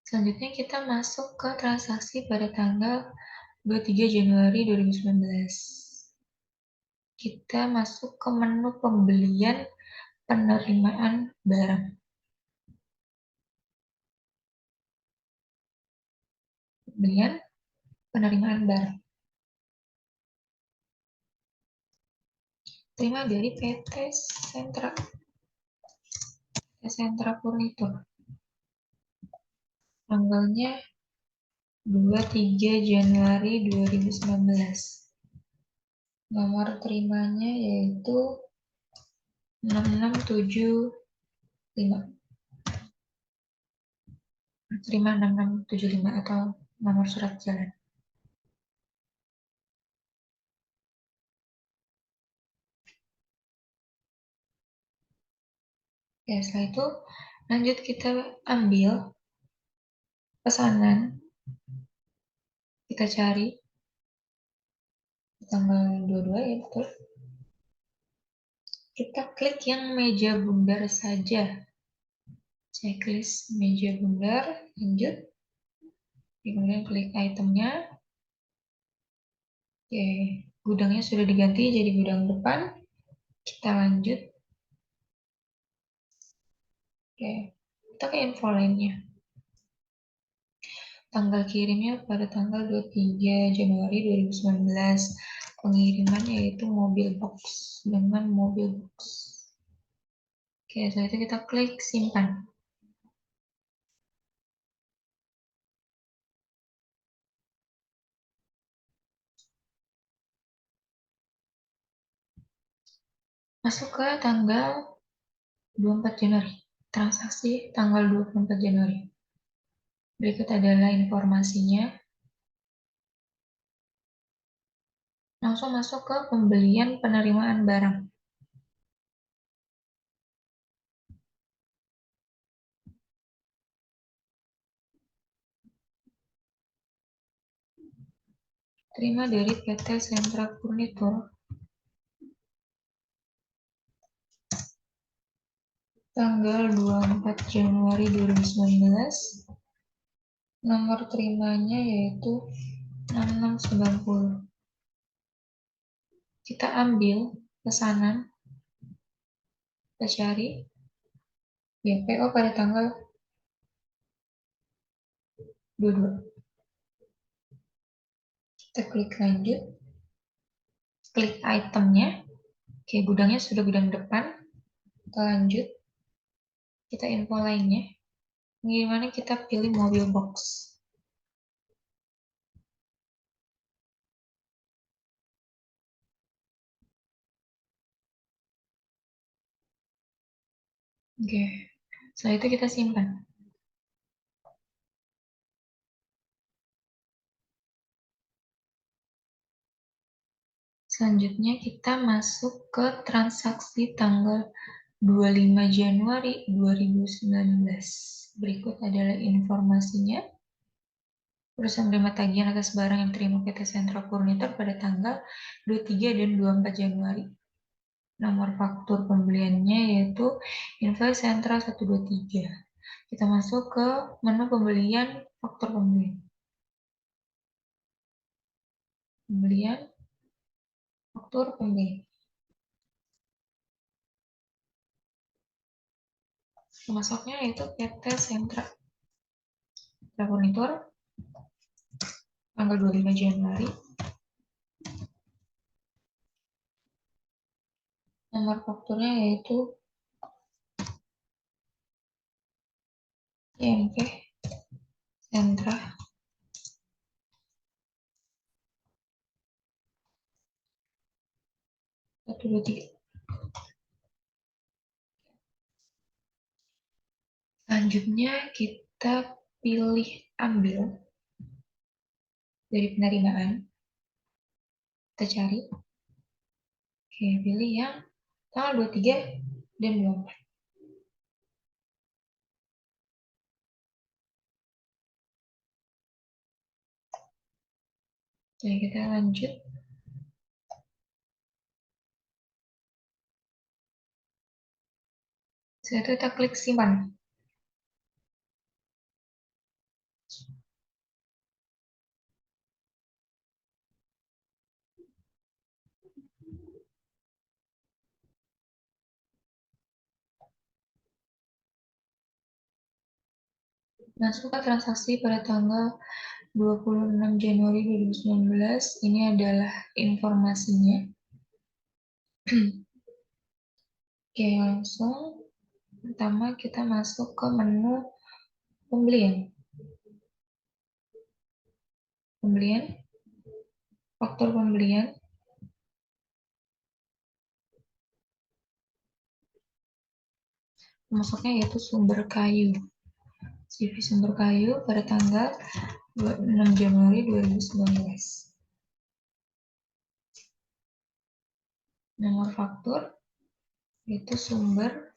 Selanjutnya kita masuk ke transaksi pada tanggal 23 Januari 2019. Kita masuk ke menu pembelian penerimaan barang. Pembelian penerimaan barang. Terima dari PT Sentra Furnitur. Tanggalnya 23 Januari 2019. Nomor terimanya yaitu 6675. Terima 6675 atau nomor surat jalan. Ya, setelah itu lanjut kita ambil pesanan. Kita cari tanggal 22 ya, betul. Kita klik yang meja bundar saja. Checklist meja bundar, lanjut. Kemudian klik itemnya. Oke, gudangnya sudah diganti jadi gudang depan. Kita lanjut. Oke, kita ke info lainnya. Tanggal kirimnya pada tanggal 23 Januari 2019. Pengiriman yaitu mobil box dengan mobil box. Oke, setelah itu kita klik simpan. Masuk ke tanggal 24 Januari. Transaksi tanggal 24 Januari. Berikut adalah informasinya. Langsung masuk ke pembelian penerimaan barang. Terima dari PT Sentra Furnitur. Tanggal 24 Januari 2019. Nomor terimanya yaitu 6690. Kita ambil pesanan. Kita cari. Ya, PO pada tanggal 22. Kita klik lanjut. Klik itemnya. Oke, gudangnya sudah gudang depan. Kita lanjut. Kita info lainnya. Pengirimannya kita pilih mobil box. Oke, setelah itu kita simpan. Selanjutnya kita masuk ke transaksi tanggal 25 Januari 2019. Berikut adalah informasinya. Perusahaan menerima tagihan atas barang yang diterima PT Sentra Furnitur pada tanggal 23 dan 24 Januari. Nomor faktur pembeliannya yaitu invoice Sentra 123. Kita masuk ke menu pembelian, faktur pembelian. Pembelian, faktur pembelian. Masuknya yaitu PT Sentra Furnitur tanggal 25 Januari. Nomor fakturnya yaitu IMP Sentra 123. Selanjutnya kita pilih ambil dari penerimaan. Kita cari. Oke, pilih yang tanggal 23 dan 24. Jadi kita lanjut. Setelah itu kita klik simpan. Masuk ke transaksi pada tanggal 26 Januari 2019. Ini adalah informasinya. Oke, langsung pertama kita masuk ke menu pembelian. Pembelian, faktur pembelian. Masuknya yaitu sumber kayu. CV sumber kayu pada tanggal 26 Januari 2019. Nomor faktur itu sumber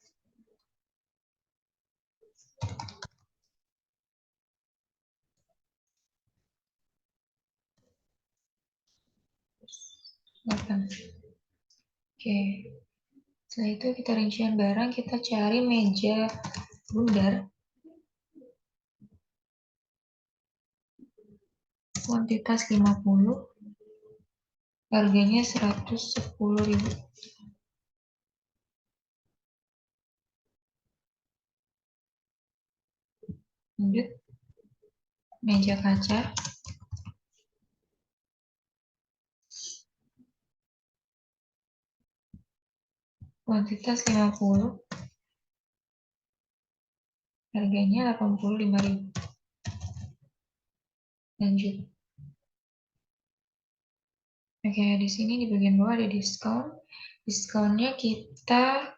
Oke. Setelah itu kita rincian barang, kita cari meja bundar. Kuantitas 50. Harganya 110.000. Lanjut. Meja kaca. Kuantitas 50. Harganya 85.000. Lanjut. Oke, di sini di bagian bawah ada diskon. Diskonnya kita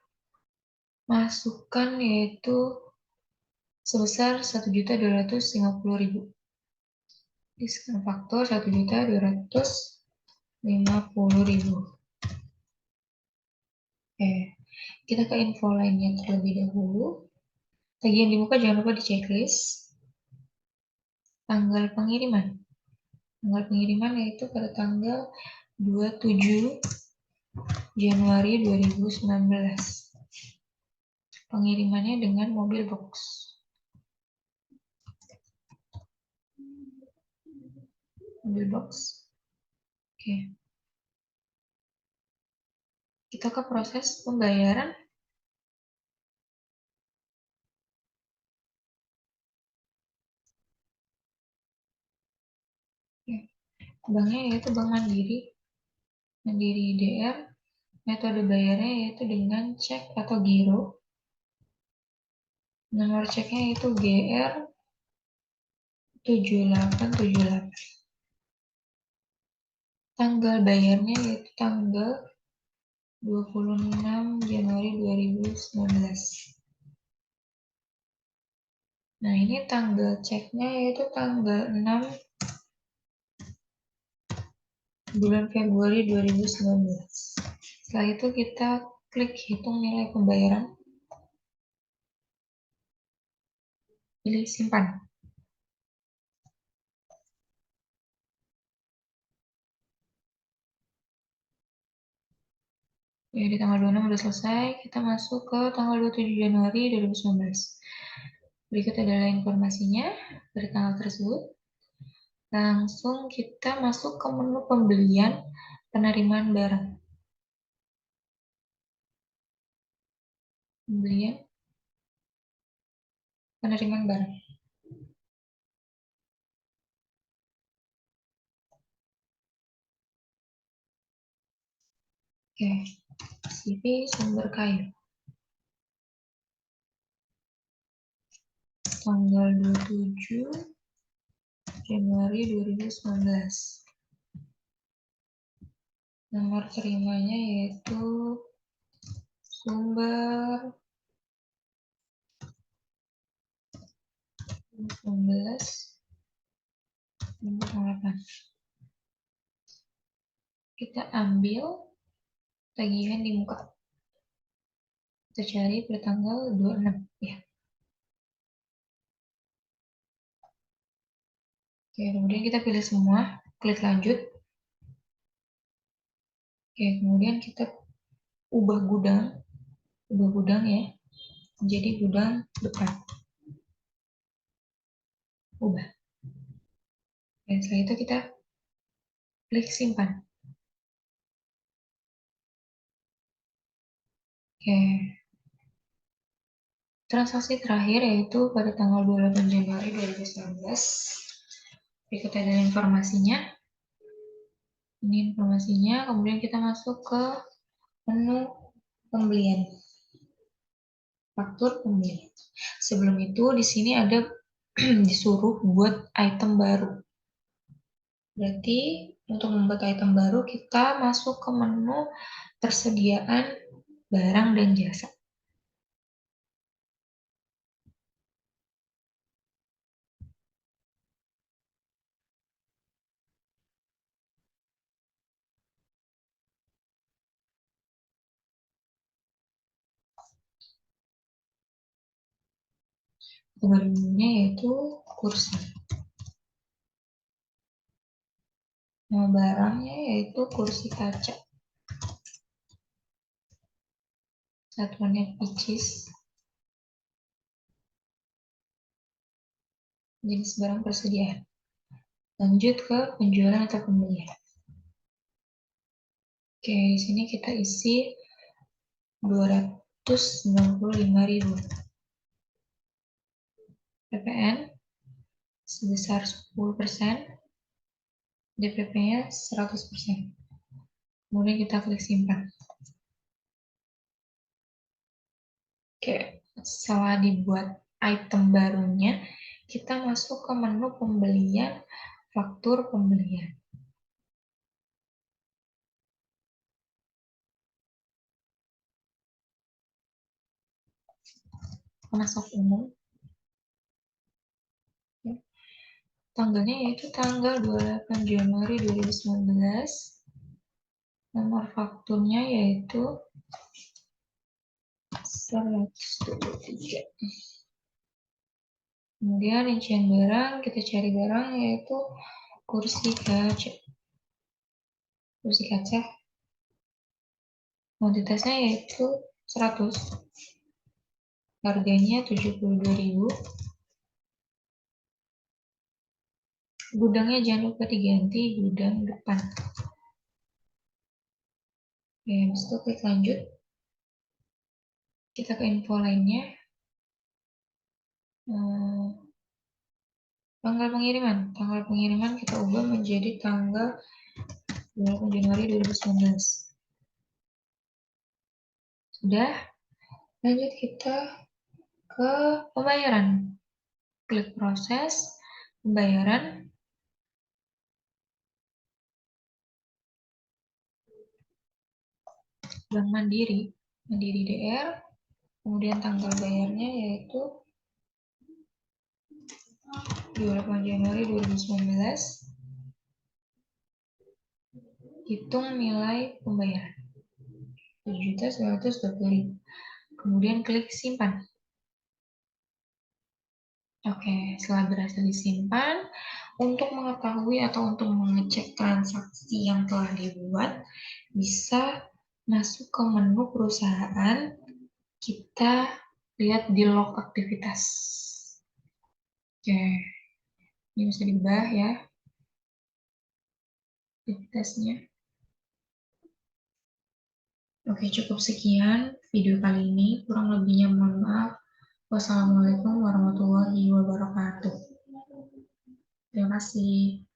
masukkan yaitu sebesar 1.250.000. Diskon faktor 1.250.000. Oke, kita ke info lainnya terlebih dahulu. Tagihan dibuka jangan lupa di checklist. Tanggal pengiriman. Tanggal pengiriman yaitu pada tanggal 27 Januari 2019. Pengirimannya dengan mobil box. Mobil box. Oke. Kita ke proses pembayaran. Banknya yaitu Bank Mandiri. Mandiri DR. Metode bayarnya yaitu dengan cek atau giro. Nomor ceknya yaitu GR 7878. Tanggal bayarnya yaitu tanggal 26 Januari 2019. Nah, ini tanggal ceknya yaitu tanggal 6 bulan Februari 2019. Setelah itu kita klik hitung nilai pembayaran. Pilih simpan. Ya, di tanggal 26 udah selesai, kita masuk ke tanggal 27 Januari 2019. Berikut adalah informasinya pada tanggal tersebut. Langsung kita masuk ke menu pembelian penerimaan barang. Pembelian penerimaan barang. Oke, CV sumber kayu. Tanggal 27 Januari 2019. Nomor terimanya yaitu sumber 19 nomor 8. Kita ambil tagihan di muka. Kita cari pada tanggal 26 ya. Oke, kemudian kita pilih semua, klik lanjut. Oke, kemudian kita ubah gudang ya, menjadi gudang depan. Ubah. Dan setelah itu kita klik simpan. Oke. Transaksi terakhir yaitu pada tanggal 28 Januari 2019. Berikut ada informasinya. Ini informasinya, kemudian kita masuk ke menu pembelian. Faktur pembelian. Sebelum itu di sini ada disuruh buat item baru. Berarti untuk membuat item baru kita masuk ke menu persediaan barang dan jasa. Barunya yaitu kursi. Nama barangnya yaitu kursi kaca. Satuannya pieces. Jenis barang persediaan. Lanjut ke penjualan atau pembelian. Oke, di sini kita isi 295.000. PPN sebesar 10%, DPP-nya 100%. Kemudian kita klik simpan. Oke, setelah dibuat item barunya, kita masuk ke menu pembelian, faktur pembelian. Masuk umum. Tanggalnya yaitu tanggal 28 Januari 2019. Nomor fakturnya yaitu 123. Kemudian rincian barang, kita cari barang yaitu kursi kaca. Kursi kaca. Kuantitasnya yaitu 100. Harganya 72.000. Gudangnya jangan lupa diganti gudang depan. Oke, habis itu klik lanjut. Kita ke info lainnya. Tanggal pengiriman. Tanggal pengiriman kita ubah menjadi tanggal 28 Januari 2019. Sudah. Lanjut kita ke pembayaran. Klik proses pembayaran. Bank Mandiri, Mandiri DR. Kemudian tanggal bayarnya yaitu 28 Januari 2019. Hitung nilai pembayaran 7.920.000. Kemudian klik simpan. Oke, setelah berhasil disimpan, untuk mengetahui atau untuk mengecek transaksi yang telah dibuat, bisa Masuk ke menu perusahaan, kita lihat di log aktivitas. Oke, ini bisa diubah ya aktivitasnya. Oke, cukup sekian video kali ini. Kurang lebihnya mohon maaf. Wassalamualaikum warahmatullahi wabarakatuh. Terima kasih.